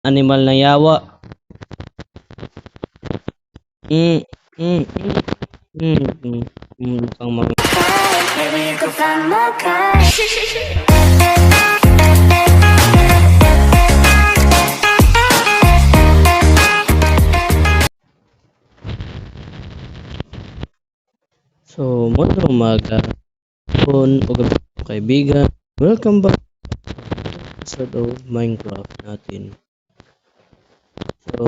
Animal na yawa. Mm, mm, mm, mm, mukhang mga... Maybe you could find more kind. So, magandang umaga hapon o gabi mga kaibigan. Welcome back sa episode of Minecraft natin. So,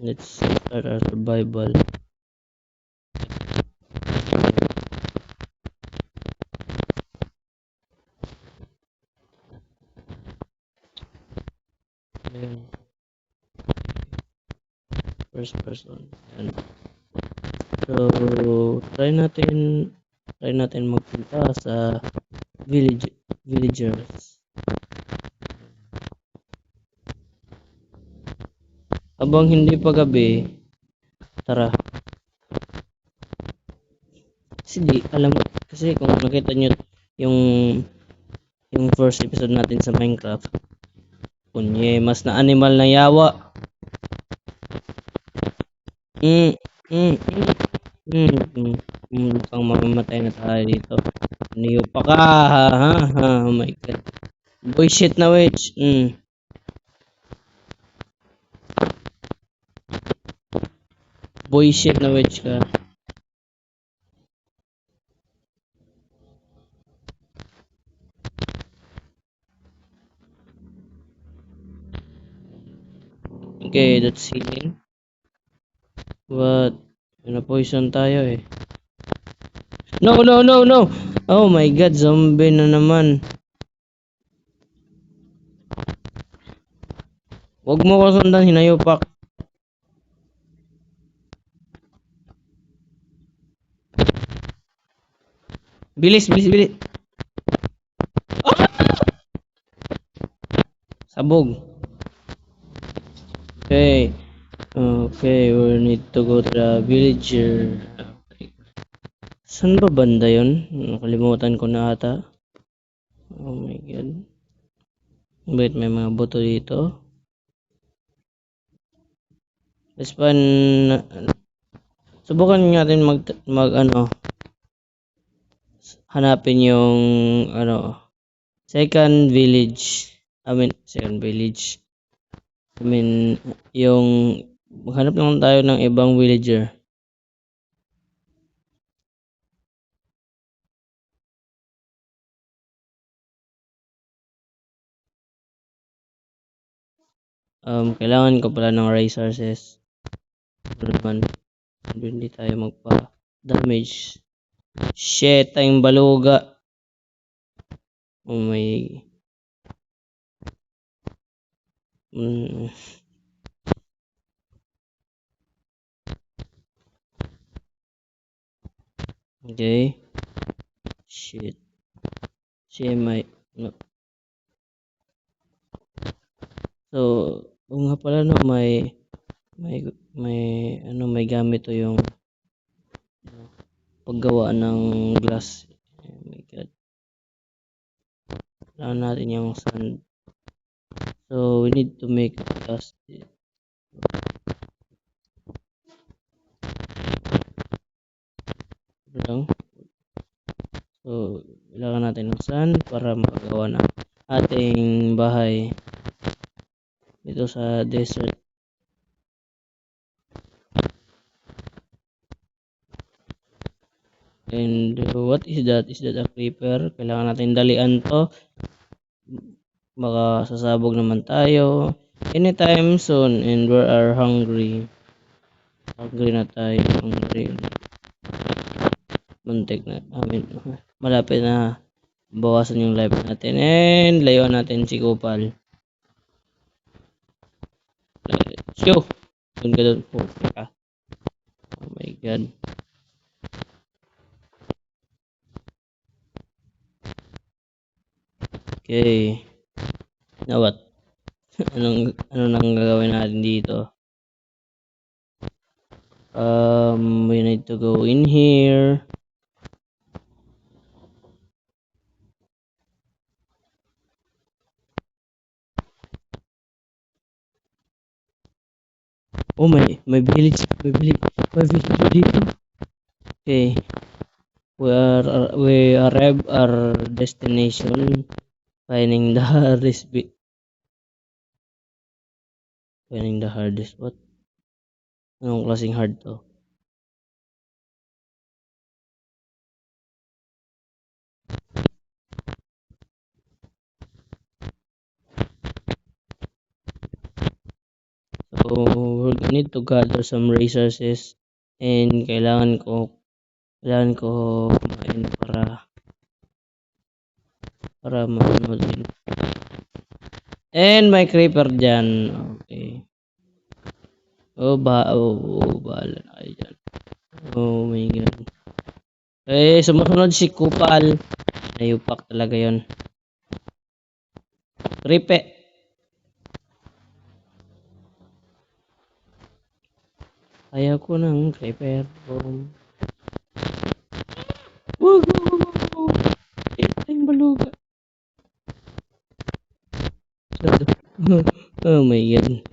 let's start our survival. Ayan, first person. Ayan. So, try natin magpunta sa villagers. Habang hindi pa gabi, tara. Kasi kung nakita nyo yung yung first episode natin sa Minecraft, mas na animal na yawa. Mm, mm, mm, mm, mukhang mamamatay na tayo dito. Niyo pa ka, ha, oh my god. Boy shit na witch. Boy shit na witch ka. Okay, that's healing. But, na-poison tayo eh. No, no, no, no! Oh my god, zombie na naman. Huwag mo ko sundan, hinayupak. Bilis, bilis, bilis. Ah! Sabog. Okay. Okay, we need to go to the villager. Saan ba banda yun? Nakalimutan ko na ata. Oh my god. Wait, may mga buto dito. Respawn. Subukan natin hanapin yung second village. Yung maghanap lang tayo ng ibang villager. Kailangan ko pala ng resources. Naman, hindi tayo magpa-damage. Shit, tayong baluga. Oh my... Okay. Shit. No. So, nga pala no, may gamit to yung paggawa ng glass. Oh my god. Kailangan natin yung sand. So, we need to make glass. Lang. So, kailangan natin ng sand para makagawa ng ating bahay dito sa desert. And what is that? Is that a creeper? Kailangan natin dalian to. Baka sasabog naman tayo anytime soon and we are hungry. Hungry na tayo. Hungry. Muntik na. Malapit na bawasan yung life natin and layuan natin si Kupal. Let's go. Doon ka doon. Oh my god. Okay. Now what? ano nang gagawin natin dito? We need to go in here. Oh, may village dito. Okay, we arrive our destination. Finding the hardest what? Anong klaseng hard to? So we need to gather some resources and kailangan ko kumain para maano din. And may creeper dyan. Okay. Bahala na kayo dyan. Oh my god. Sumusunod si Kupal. Nayupak talaga yon. Kripe. Ayaw ko ng creeper. Wag. Tayong baluga. Oh my god.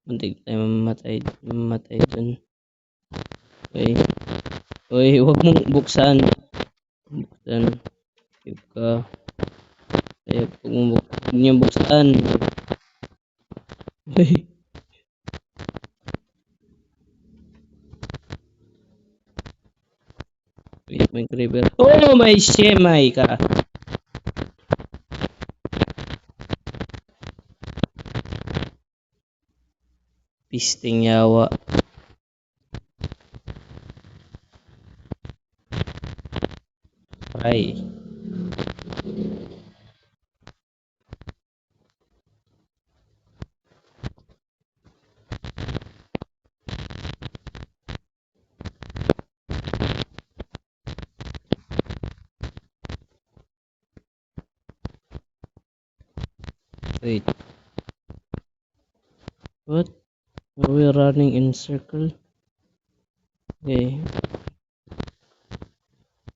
Muntik tayo mamatay dun. Uy, huwag mong buksan. Ayop ka. Huwag niyong buksan. Uy. Wait, may creeper. Oh, may shemay ka. Pisting yawa. Ay. Wait. What? Are we running in circle? Okay.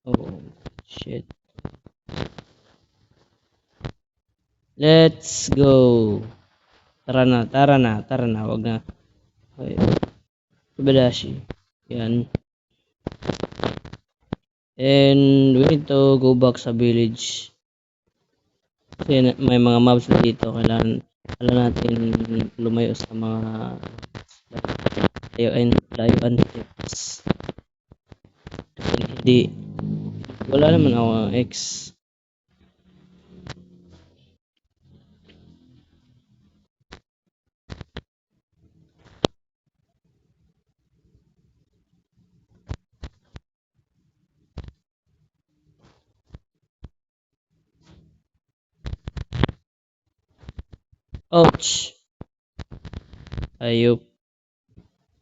Oh, shit. Let's go. Tara na. Wag na. Okay. Kubadashi. Yan. And we need to go back sa village. Kasi may mga mobs na dito. Kailangan natin lumayo sa mga layuan tips. Hindi. Wala naman ako X. Ouch! Ayop.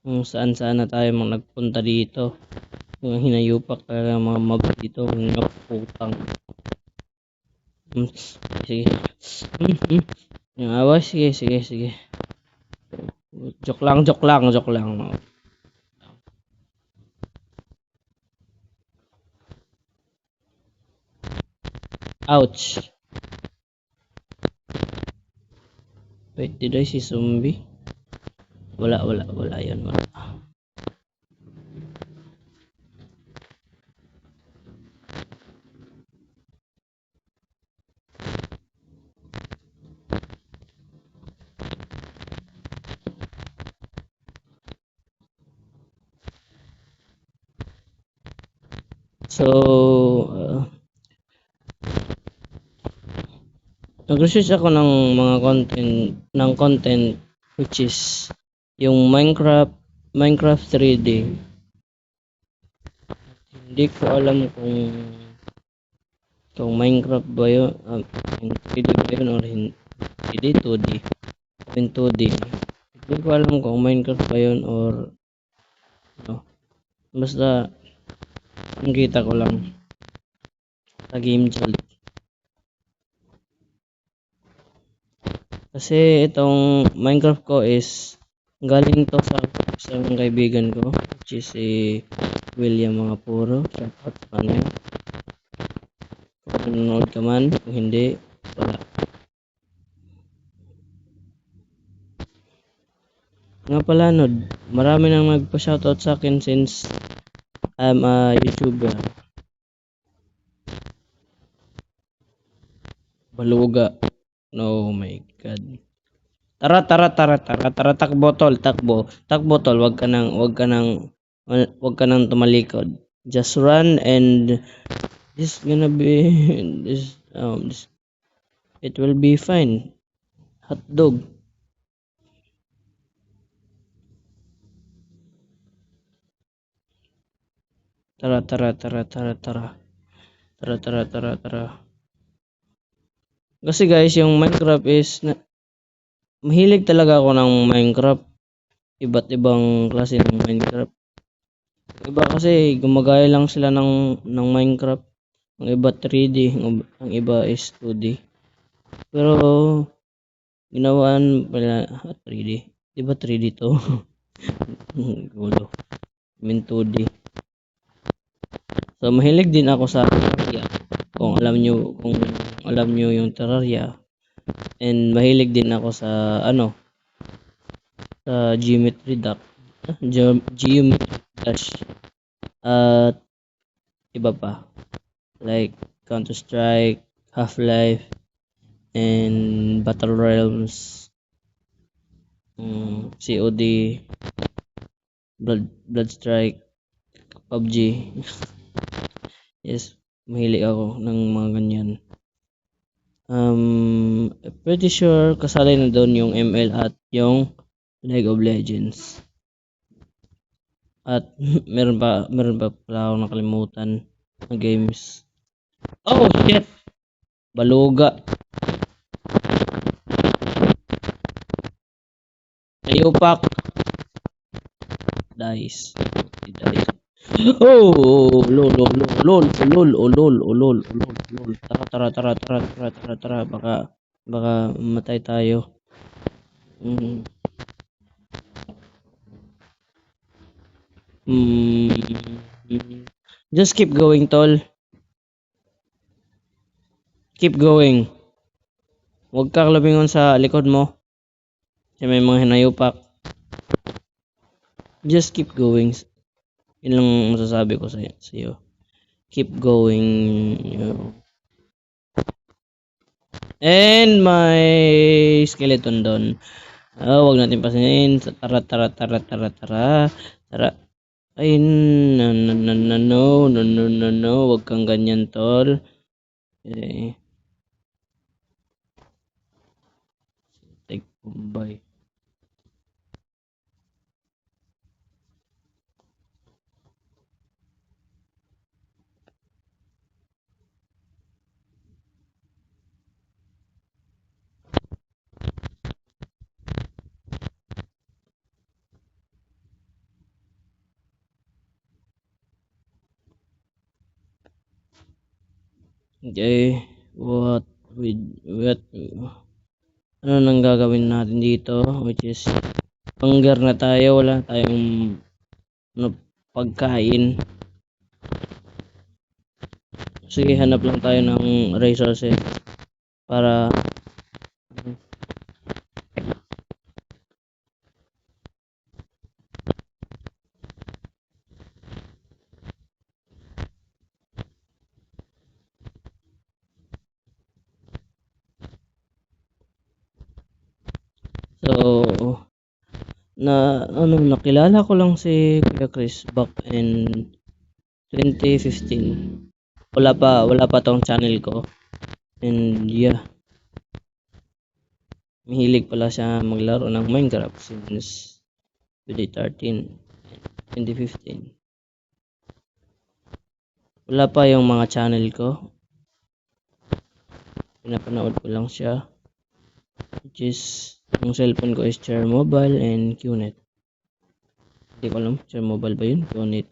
Kung saan na tayo nagpunta dito. Yung hinayupak talaga mga mob dito. Mga putang. Sige. Yung awa, sige. Joke lang. Ouch! Wait, did I see zombie? Wala yan. Wala. So, nag-research ako ng mga content which is yung Minecraft 3D. Hindi ko alam kung Minecraft ba yun, 3D ba yun or hindi 2D. Yung 2D. Hindi ko alam kung Minecraft ba yun or no. Basta nakita ko lang sa Game Jolt. Kasi itong Minecraft ko is galing to sa isang kaibigan ko, which is si William mga puro. Shoutout sa kanya. Kung nanonood ka man, kung hindi, wala. Nga pala, Nod, marami nang nagpa-shoutout sa akin since I'm a YouTuber. Baluga. Oh my God. Tara, takbo tol, takbo tol, wag ka nang tumalikod. Just run and this gonna be this it will be fine. Hotdog. Tara. Kasi guys, yung Minecraft is mahilig talaga ako ng Minecraft. Iba't ibang klase ng Minecraft. Iba kasi gumagaya lang sila ng Minecraft. Ang iba 3D, ang iba is 2D. Pero ginawaan pala 3D. Di ba 3D to? Gulo. I mean 2D. So mahilig din ako sa Terraria. Kung alam nyo yung Terraria. And mahilig din ako sa sa Geometry Dash. Geometry Dash. At iba pa. Like Counter-Strike, Half-Life, and Battle Realms, COD, Bloodstrike, PUBG. Yes, mahilig ako ng mga ganyan. Pretty sure kasali na doon yung ML at yung League of Legends. At meron pa pala ako nakalimutan na games. Oh shit! Baluga. Ayupak. Dice. Oh, lol. Tara. Baka mamatay tayo. Just keep going, tol. Keep going. Huwag ka lumingon sa likod mo. Kasi may mga hinayupak. Just keep going. Yun lang masasabi ko sa iyo. Keep going. And my skeleton doon. Wag natin pasinin. Tara. Ay, no. Wag kang ganyan, tol. Okay. Take Bombay. Okay, ano nang gagawin natin dito, which is hunger na tayo, wala tayong pagkain. Sige, hanap lang tayo ng resources para nakilala ko lang si Kuya Chris back in 2015. Wala pa tong channel ko. And yeah. Mahilig pala siya maglaro ng Minecraft since 2013, 2015. Wala pa yung mga channel ko. Pinapanood ko lang siya. Which is, yung cellphone ko is Share Mobile and QNet. Hindi ko alam, Share Mobile ba yun? QNet.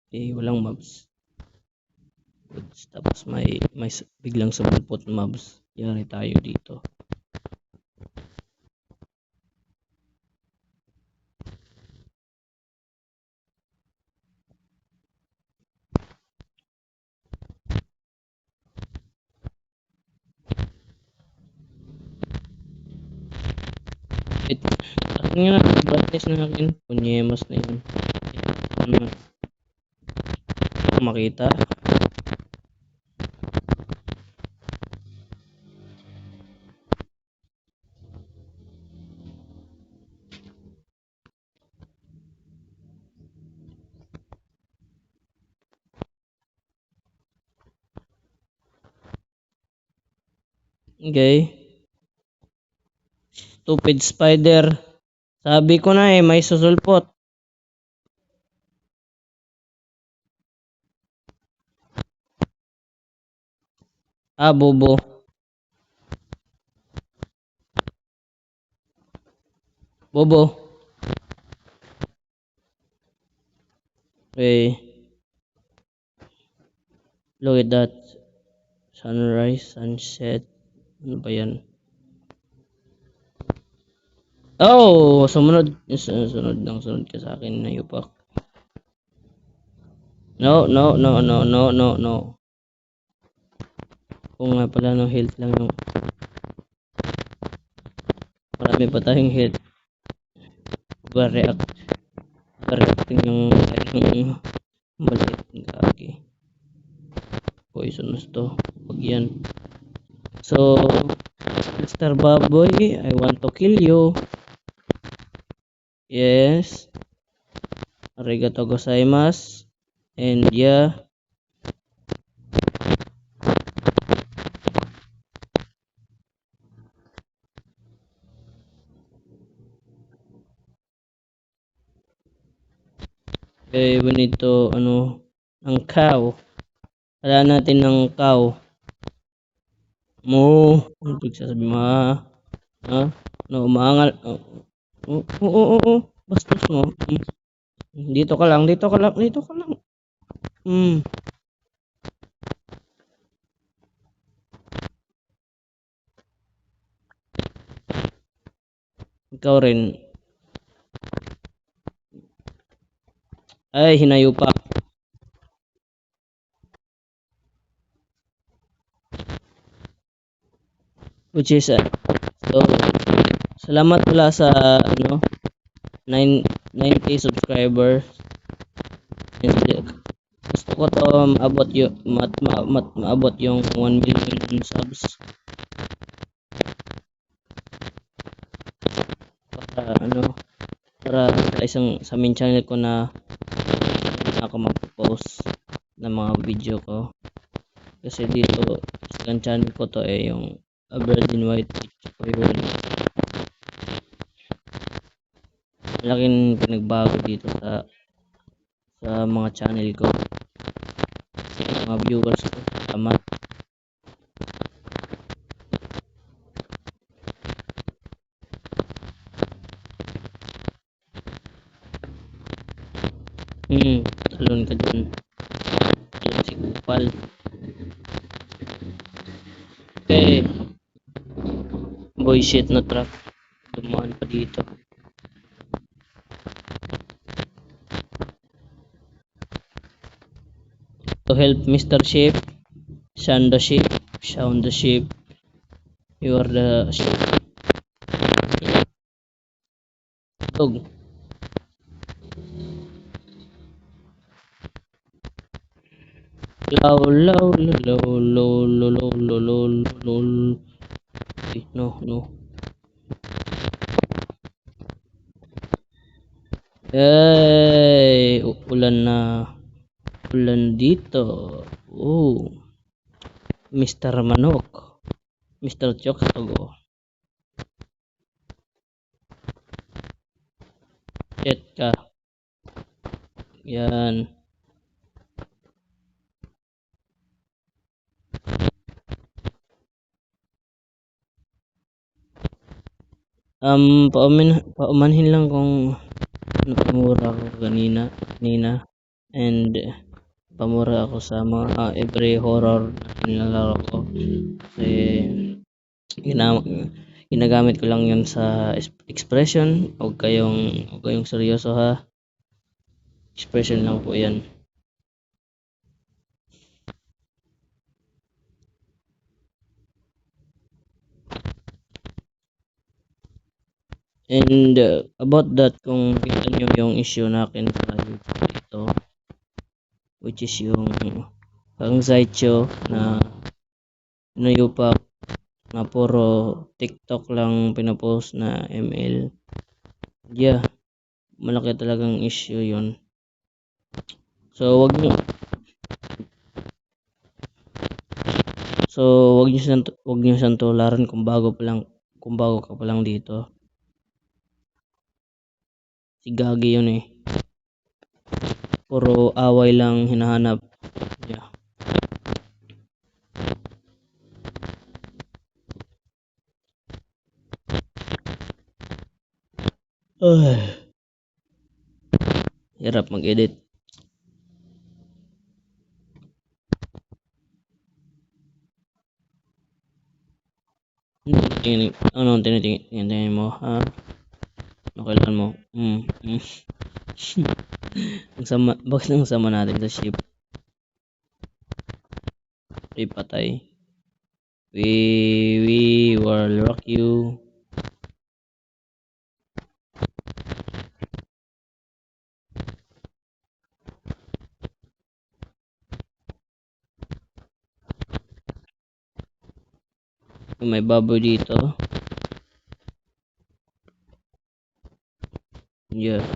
Okay, walang mobs. Goods. Tapos may biglang sumulpot na mobs. Yari tayo dito. Wait, akin nga, brightness na akin. Punyemas na yun. Ano, makita. Okay. Stupid spider. Sabi ko na may susulpot. Bobo. Bobo. Okay. Look at that. Sunrise, sunset. Ano ba yan? Oh! Sumunod ka sa akin na yupak. No. Kung nga pala no health lang yung marami pa tayong health. Reacting yung maliit ng kaki. Poisonous to. Pag yan. So, Mr. Baboy, I want to kill you. Yes. Arigato gozaimasu. And yeah. Okay, we need to, ang cow. Wala natin ng cow. Mo. Ano pagsasabi mo, ha? No, umaangal. Oo. Bastos mo. Dito ka lang. Ikaw rin. Ay, hinayo pa. Which is, so, salamat pala sa, 90 subscribers. Gusto ko to maabot yung 1 million subs. Para sa main channel ko na ako mag-post ng mga video ko. Kasi dito sa channel ko to yung Bird in White ko yun. Malaking pinagbago dito sa mga channel ko. Mga viewers ko tama. Talon ka dyan. Yan si Kupal. Okay. Boy shit na truck. Dumaan pa dito. To help Mr. Sheep. Sound the sheep. You are the sheep. Dog. Low. No. Hey, ulan dito. Oh. Mr. Manok. Mr. Chokstogo. Chat ka. Yan. Paumanhin lang kung napamura ko kanina and pamura ako sa mga every horror na nilalaro ko. Kasi gina ginagamit ko lang yun sa expression. Huwag kayong seryoso ha. Expression lang po yan. And about that, kung kita nyo yung issue natin sa YouTube dito, which is yung anxiety na nayupak na puro TikTok lang pinapost na ML. Yeah, malaki talagang issue yun. So wag nyo siyang tularan kung bago ka pa lang dito. Si Gagi yun eh. Puro away lang hinahanap. Yeah. Hirap mag-edit. Ano tinitingin mo? Ha? Ano kailangan mo? Bakit ang sama natin sa ship? Patay. We will rock you. May baboy dito. Yeah.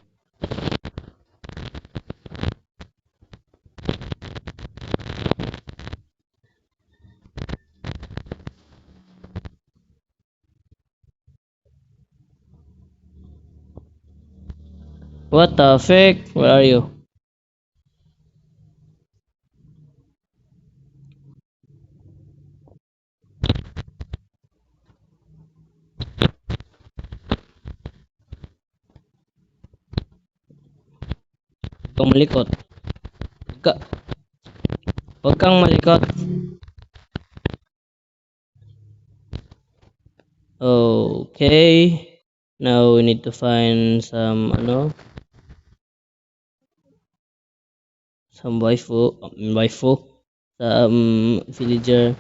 What the fuck? Where are you? Huwag kang malikot. Huwag kang malikot. Okay. Now we need to find some waifu, some villager.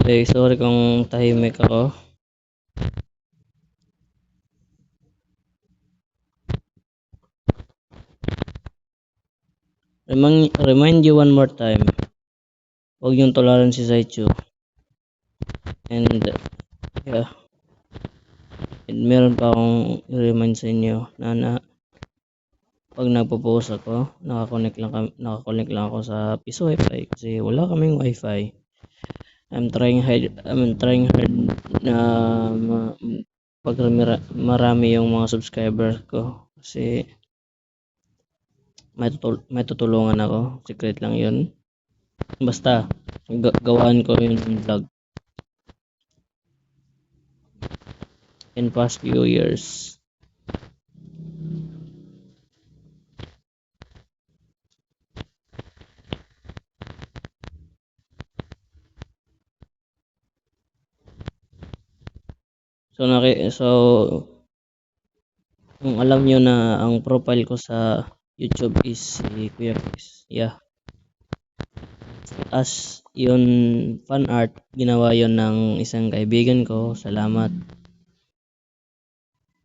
Okay, sorry kung tahimik ako. Remind you one more time. Huwag niyong tularan si Saichu. And yeah. And meron pa akong i-remind sa inyo na pag nagpo-post ako, nakakonect lang ako sa piso wifi kasi wala kaming wifi. I'm trying hard na pag marami yung mga subscribers ko kasi may tutulungan ako. Secret lang yun. Basta gawaan ko yung vlog in past few years. So kung alam nyo na ang profile ko sa YouTube is si Kuya Chris. Yeah. As yun fan art, ginawa yon ng isang kaibigan ko. Salamat.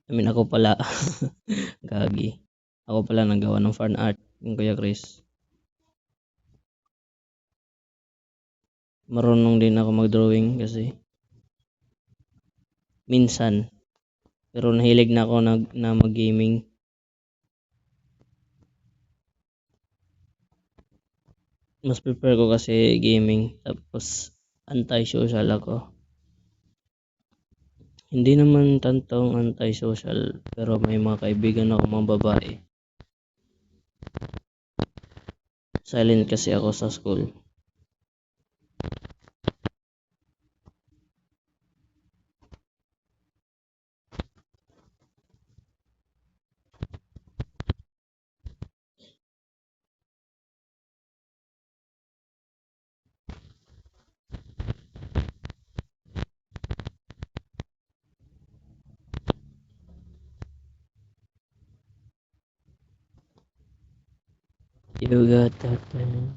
I mean, ako pala. Gagi. Ako pala nagawa ng fan art ng Kuya Chris. Marunong din ako mag-drawing kasi minsan. Pero nahilig na ako na mag-gaming. Mas prefer ko kasi gaming. Tapos anti-social ako. Hindi naman tantong anti-social. Pero may mga kaibigan ako mga babae. Silent kasi ako sa school. You got that thing.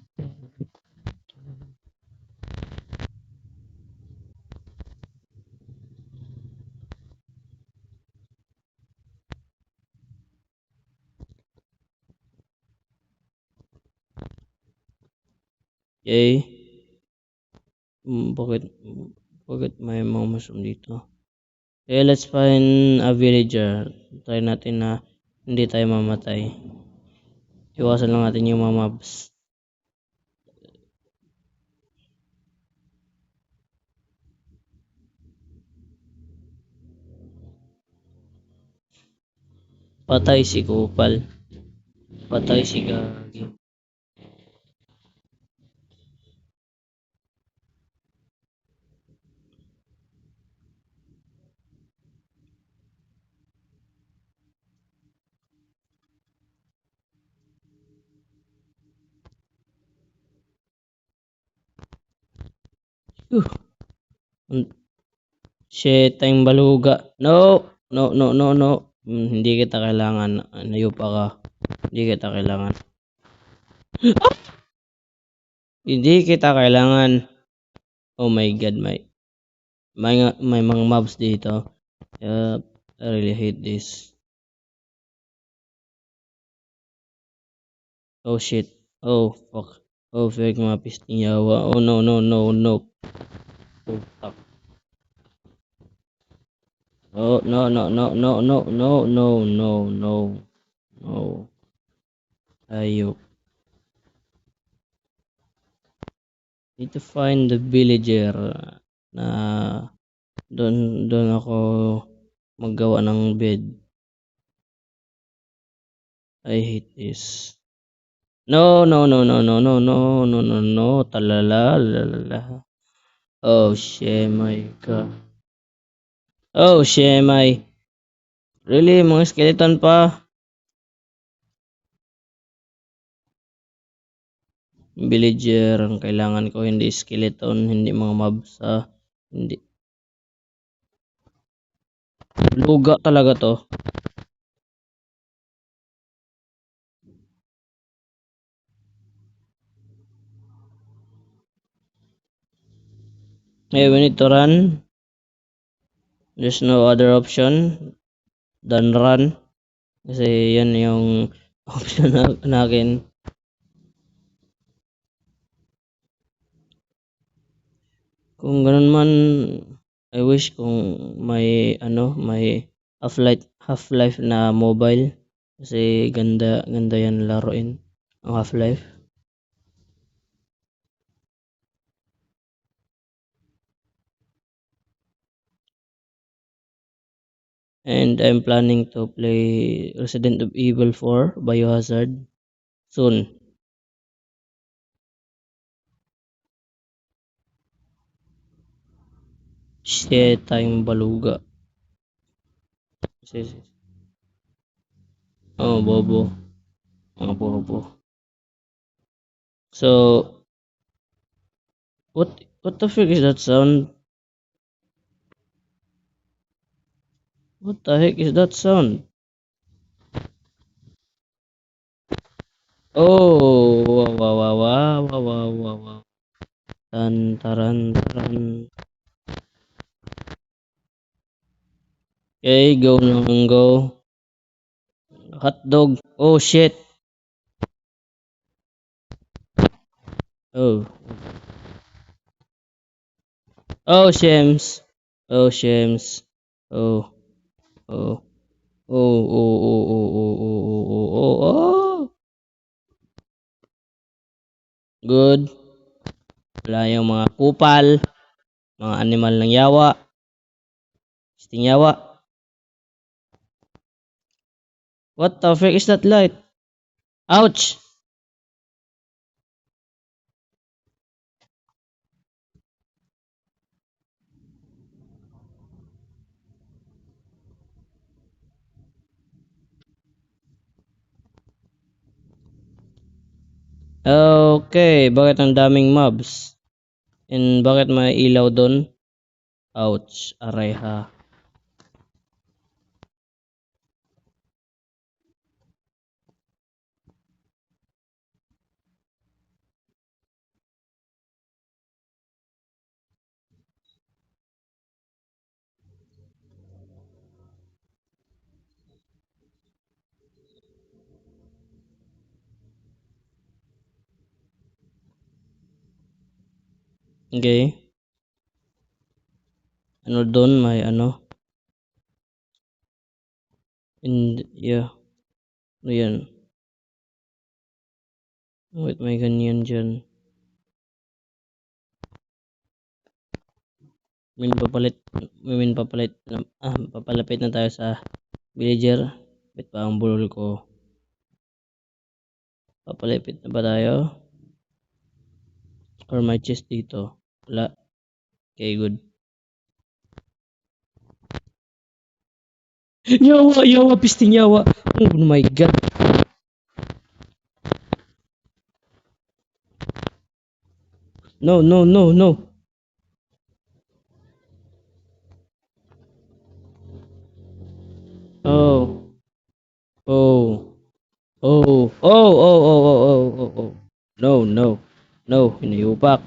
Okay. Bakit may mga mushroom dito? Okay, let's find a villager. Try natin na hindi tayo mamatay. Iwasan lang natin yung mga mobs. Patay si Kupal. Patay si Gagi. Shit, tayong baluga. No! No, no, no, no. Hindi kita kailangan. Nayupa ka. Hindi kita kailangan. Hindi kita kailangan. Oh my god, may mga mobs dito. I really hate this. Oh shit. Oh fuck. Oh fake mga pisting yawa. Oh no, no, no, no. Oh fuck. Oh no, no, no, no, no, no, no, no, no, no. Ayok. Need to find the villager na doon ako maggawa ng bed. I hate this. No, no, no, no, no, no, no, no, no, no, talala, lalala. Oh, shemay ka. Oh, shemay. Really, mga skeleton pa? Villager ang kailangan ko, hindi skeleton, hindi mga mobs, hindi. Luga talaga to. Hey, we need to run. There's no other option than run. Kasi yan yung option natin. Kung ganun man, I wish kung may may Half-Life na mobile kasi ganda yan laruin ang Half-Life. And I'm planning to play Resident Evil 4 Biohazard soon. Shit, tayong baluga. Oh, bobo. Mga bobo. So, what the frick is that sound? What the heck is that sound? Oh, wow, wow, wow, wow, wow, wow, wow, wow. Tan, taran, taran. Okay, go naman, go. Hotdog. Oh, shit. Oh. Oh, Shems. Oh, Shems. Oh, oh. Oh, oh, oh, oh, oh, oh, oh, oh, oh, oh. Good. Wala yung mga kupal, mga animal ng yawa. Sting yawa. What the frick is that light? Ouch! Okay, bakit ang daming mobs? And bakit may ilaw doon? Ouch, aray ha. Okay. Ano doon? May ano? And, yeah. Ano yan? Wait, may ganyan dyan. Papalapit na tayo sa villager. Wait pa ang bulol ko. Papalapit na ba tayo? Or may chest dito? Wala. Okay, good. Yawa, yawa, pisting yawa. Oh my god. No, no, no, no. Oh. Oh. Oh. Oh, oh, oh, oh, oh, oh, oh. No, no. No, hinayupak.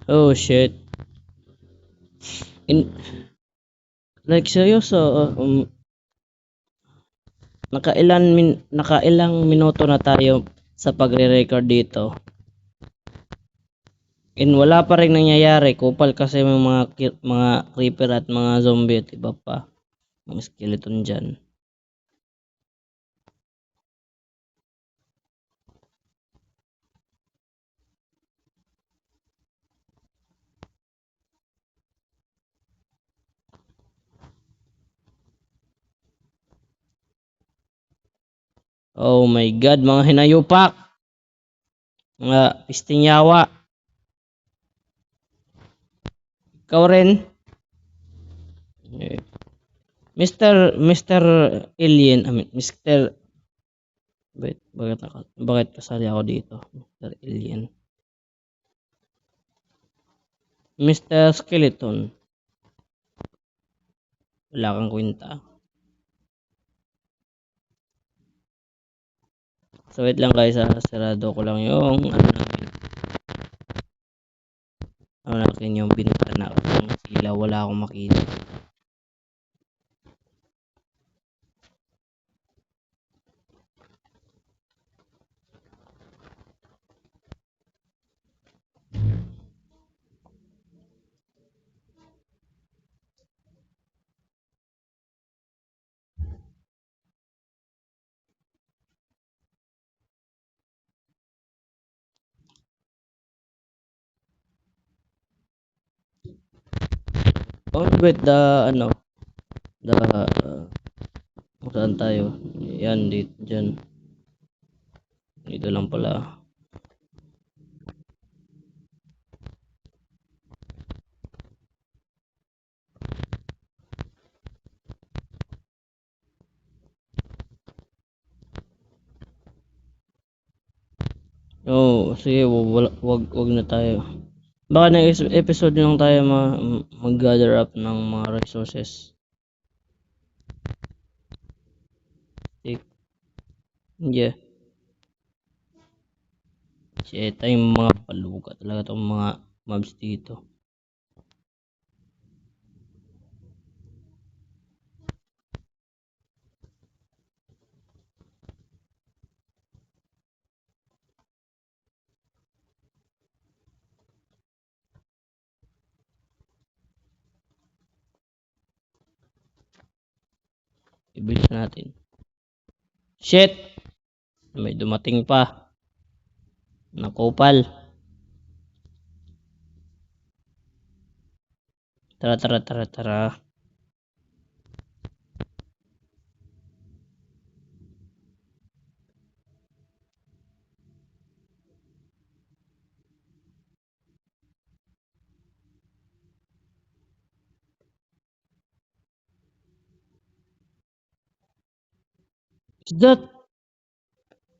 Oh shit. In like seryoso, nakailang minuto na tayo sa pagre-record dito. And wala pa rin nangyayari, kupal kasi may mga creeper at mga zombie at iba pa. Mga skeleton dyan. Oh my god, mga hinayupak! Mga pisting yawa. Ikaw rin? Eh, Mr. Alien, Mr. Bakit kasali ako dito? Mr. Alien. Mr. Skeleton. Wala kang kwenta. So wait lang guys, sarado ko lang yung nakin yung bintana ng ilaw, wala akong makita. Oh wait, the Kung saan tayo? Yan, dito, dyan. Dito lang pala. Oh, sige, wag na tayo. Baka next episode lang tayo mag-gather up ng mga resources. Yeah. Shit, yung mga paluga talaga itong mga mobs dito. Ibilis natin. Shit! May dumating pa. Nakopal. Tara.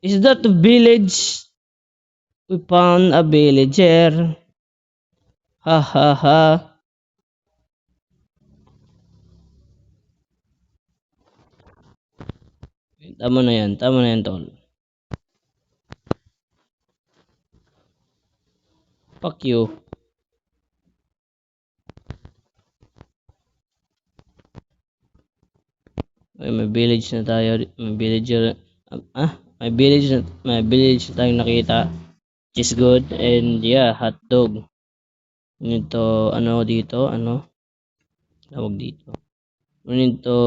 Is that the village? We found a villager. Ha ha ha. Tama na yan, tol. Fuck you. Ay, may village na tayo. May villager. May village na tayong nakita. Which is good. And yeah, hotdog. Nito, ano dito? Ano? Tawag dito. We need to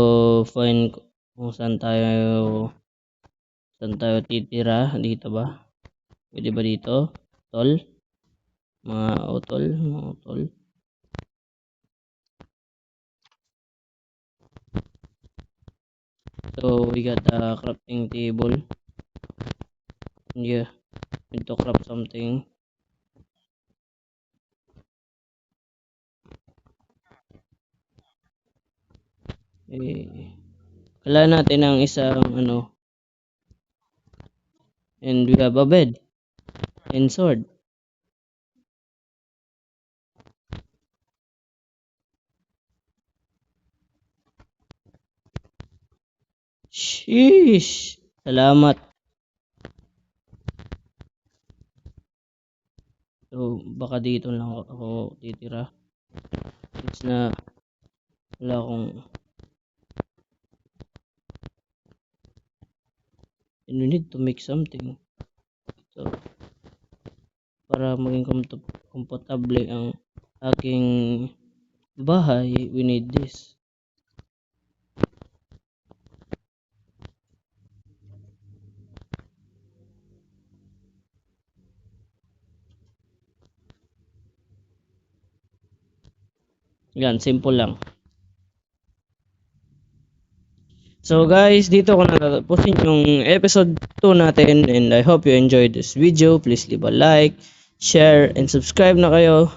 find kung saan tayo titira. Dito ba? Pwede ba dito? Tol? Mga utol? So we got a crafting table. Yeah. Need to craft something. Kailangan natin ng isang ano. And we have a bed. And sword. Sheesh! Salamat. So, baka dito lang ako titira. Since na wala akong... And we need to make something. So, para maging komportable ang aking bahay, we need this. Yan, simple lang. So guys, dito ko natatapusin yung episode 2 natin, and I hope you enjoyed this video. Please leave a like, share, and subscribe na kayo.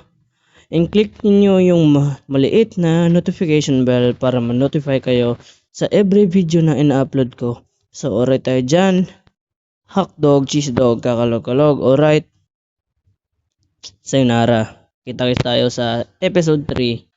And click niyo yung maliit na notification bell para ma-notify kayo sa every video na ina-upload ko. So alright tayo dyan. Hotdog, cheese dog, kakalog-kalog. Alright. Sayonara. Kita-kits tayo sa episode 3.